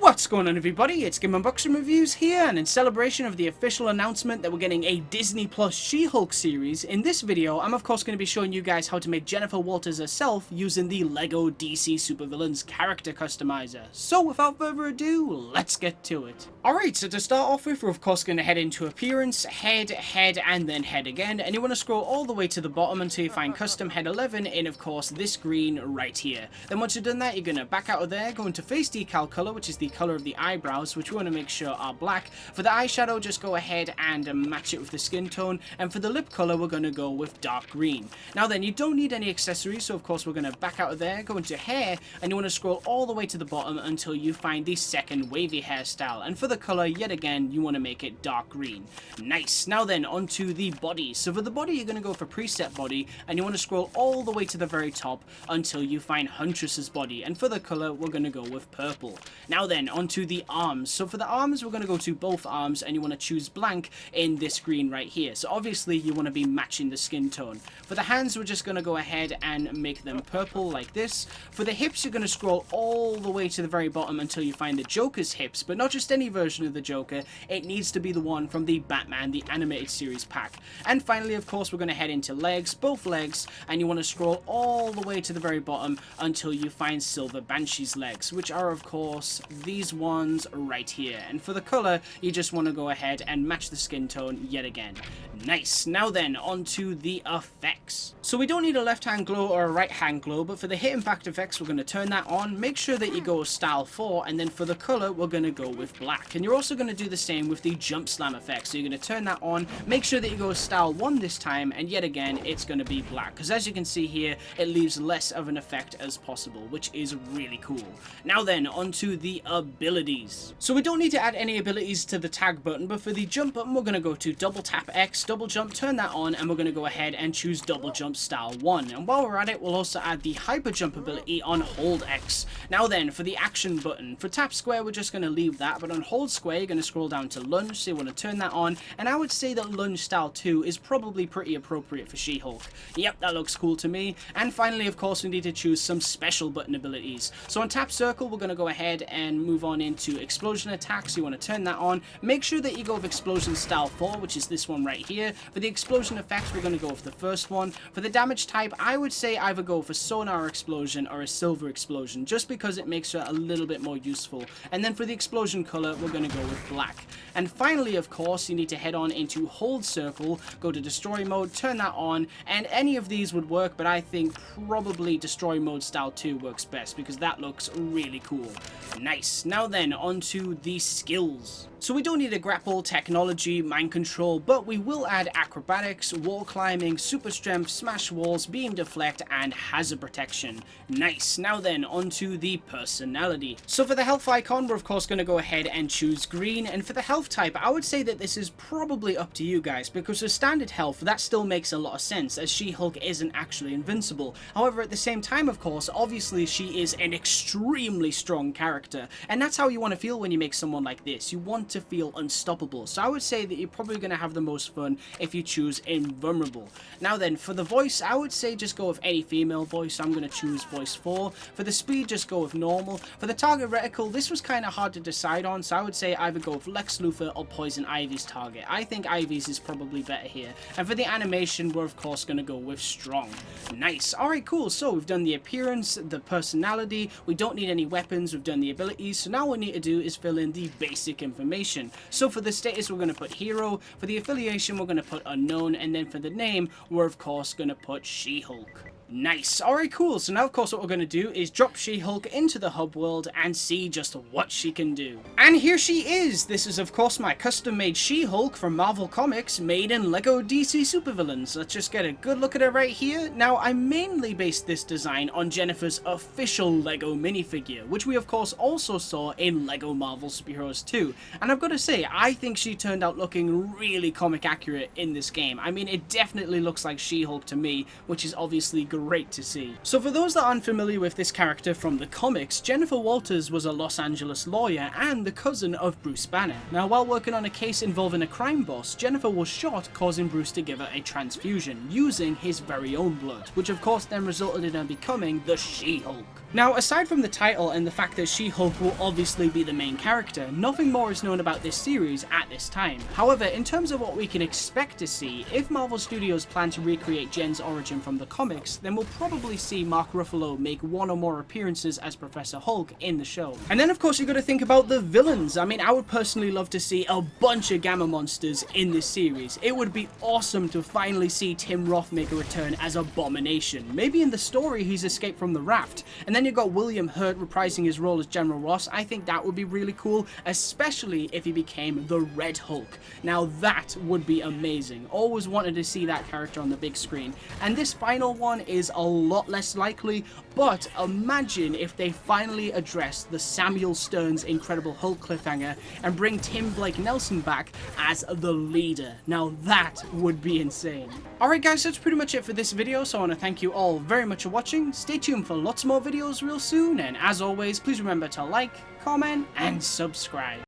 What's going on, everybody? It's Game Unboxing Reviews here, and in celebration of the official announcement that we're getting a Disney Plus She-Hulk series, in this video I'm of course going to be showing you guys how to make Jennifer Walters herself using the LEGO DC Supervillains character customizer. So without further ado, let's get to it. Alright, so to start off with, we're of course going to head into Appearance, Head, and then Head again, and you want to scroll all the way to the bottom until you find Custom Head 11 in of course this green right here. Then once you've done that, you're going to back out of there, go into Face Decal Color, which is the color of the eyebrows, which we want to make sure are black. For the eyeshadow, just go ahead and match it with the skin tone, and for the lip color we're going to go with dark green. Now then, you don't need any accessories, so of course we're going to back out of there, go into hair, and you want to scroll all the way to the bottom until you find the second wavy hairstyle, and for the color, yet again, you want to make it dark green. Nice. Now then, onto the body. So for the body, you're going to go for preset body, and you want to scroll all the way to the very top until you find Huntress's body, and for the color we're going to go with purple. Now then, onto the arms. So for the arms, we're going to go to both arms, and you want to choose blank in this green right here. So obviously you want to be matching the skin tone. For the hands, we're just going to go ahead and make them purple like this. For the hips, you're going to scroll all the way to the very bottom until you find the Joker's hips, but not just any version of the Joker. It needs to be the one from the Batman the Animated Series pack. And finally, of course, we're going to head into legs, both legs, and you want to scroll all the way to the very bottom until you find Silver Banshee's legs, which are of course these ones right here. And for the color, you just want to go ahead and match the skin tone yet again. Nice. Now then, onto the effects. So we don't need a left hand glow or a right hand glow, but for the hit impact effects, we're going to turn that on. Make sure that you go style 4, and then for the color, we're going to go with black. And you're also going to do the same with the jump slam effect. So you're going to turn that on. Make sure that you go style 1 this time, and yet again, it's going to be black. Because as you can see here, it leaves less of an effect as possible, which is really cool. Now then, onto the abilities. So we don't need to add any abilities to the tag button, but for the jump button, we're going to go to double tap X, double jump, turn that on, and we're going to go ahead and choose double jump style 1. And while we're at it, we'll also add the hyper jump ability on hold X. Now then, for the action button, for tap square, we're just going to leave that, but on hold square, you're going to scroll down to lunge, so you want to turn that on, and I would say that lunge style 2 is probably pretty appropriate for She-Hulk. Yep, that looks cool to me. And finally, of course, we need to choose some special button abilities. So on tap circle, we're going to go ahead and move on into explosion attacks. You want to turn that on. Make sure that you go with explosion style 4, which is this one right here. For the explosion effects, we're going to go with the first one. For the damage type, I would say either go for sonar explosion or a silver explosion, just because it makes it a little bit more useful. And then for the explosion color, we're going to go with black. And finally, of course, you need to head on into hold circle, go to destroy mode, turn that on, and any of these would work, but I think probably destroy mode style 2 works best because that looks really cool. Nice. Now then, onto the skills. So we don't need a grapple, technology, mind control, but we will add acrobatics, wall climbing, super strength, smash walls, beam deflect, and hazard protection. Nice. Now then, onto the personality. So for the health icon, we're of course going to go ahead and choose green, and for the health type, I would say that this is probably up to you guys, because for standard health, that still makes a lot of sense, as She-Hulk isn't actually invincible. However, at the same time, of course, obviously she is an extremely strong character, and that's how you want to feel when you make someone like this. You want to feel unstoppable. So I would say that you're probably going to have the most fun if you choose invulnerable. Now then, for the voice, I would say just go with any female voice. I'm going to choose voice 4. For the speed, just go with normal. For the target reticle, this was kind of hard to decide on, so I would say either go with Lex Luthor or Poison Ivy's target. I think Ivy's is probably better here. And for the animation, we're of course going to go with strong. Nice. Alright, cool. So we've done the appearance, the personality, we don't need any weapons, we've done the abilities, so now what we need to do is fill in the basic information. So for the status, we're going to put hero, for the affiliation, we're going to put unknown, and then for the name, we're of course going to put She-Hulk. Nice. Alright, cool. So now, of course, what we're going to do is drop She-Hulk into the hub world and see just what she can do. And here she is! This is, of course, my custom-made She-Hulk from Marvel Comics, made in LEGO DC Supervillains. Let's just get a good look at her right here. Now, I mainly based this design on Jennifer's official LEGO minifigure, which we, of course, also saw in LEGO Marvel Superheroes 2. And I've got to say, I think she turned out looking really comic accurate in this game. I mean, it definitely looks like She-Hulk to me, which is obviously great to see. So for those that aren't familiar with this character from the comics, Jennifer Walters was a Los Angeles lawyer and the cousin of Bruce Banner. Now, while working on a case involving a crime boss, Jennifer was shot, causing Bruce to give her a transfusion, using his very own blood, which of course then resulted in her becoming the She-Hulk. Now, aside from the title and the fact that She-Hulk will obviously be the main character, nothing more is known about this series at this time. However, in terms of what we can expect to see, if Marvel Studios plan to recreate Jen's origin from the comics, then we'll probably see Mark Ruffalo make one or more appearances as Professor Hulk in the show. And then of course you got to think about the villains. I mean, I would personally love to see a bunch of Gamma monsters in this series. It would be awesome to finally see Tim Roth make a return as Abomination. Maybe in the story he's escaped from the raft. And then you've got William Hurt reprising his role as General Ross. I think that would be really cool, especially if he became the Red Hulk. Now that would be amazing. Always wanted to see that character on the big screen. And this final one is a lot less likely, but imagine if they finally address the Samuel Stearns Incredible Hulk cliffhanger and bring Tim Blake Nelson back as the leader. Now that would be insane. Alright guys, that's pretty much it for this video, so I want to thank you all very much for watching. Stay tuned for lots more videos real soon, and as always, please remember to like, comment, and subscribe.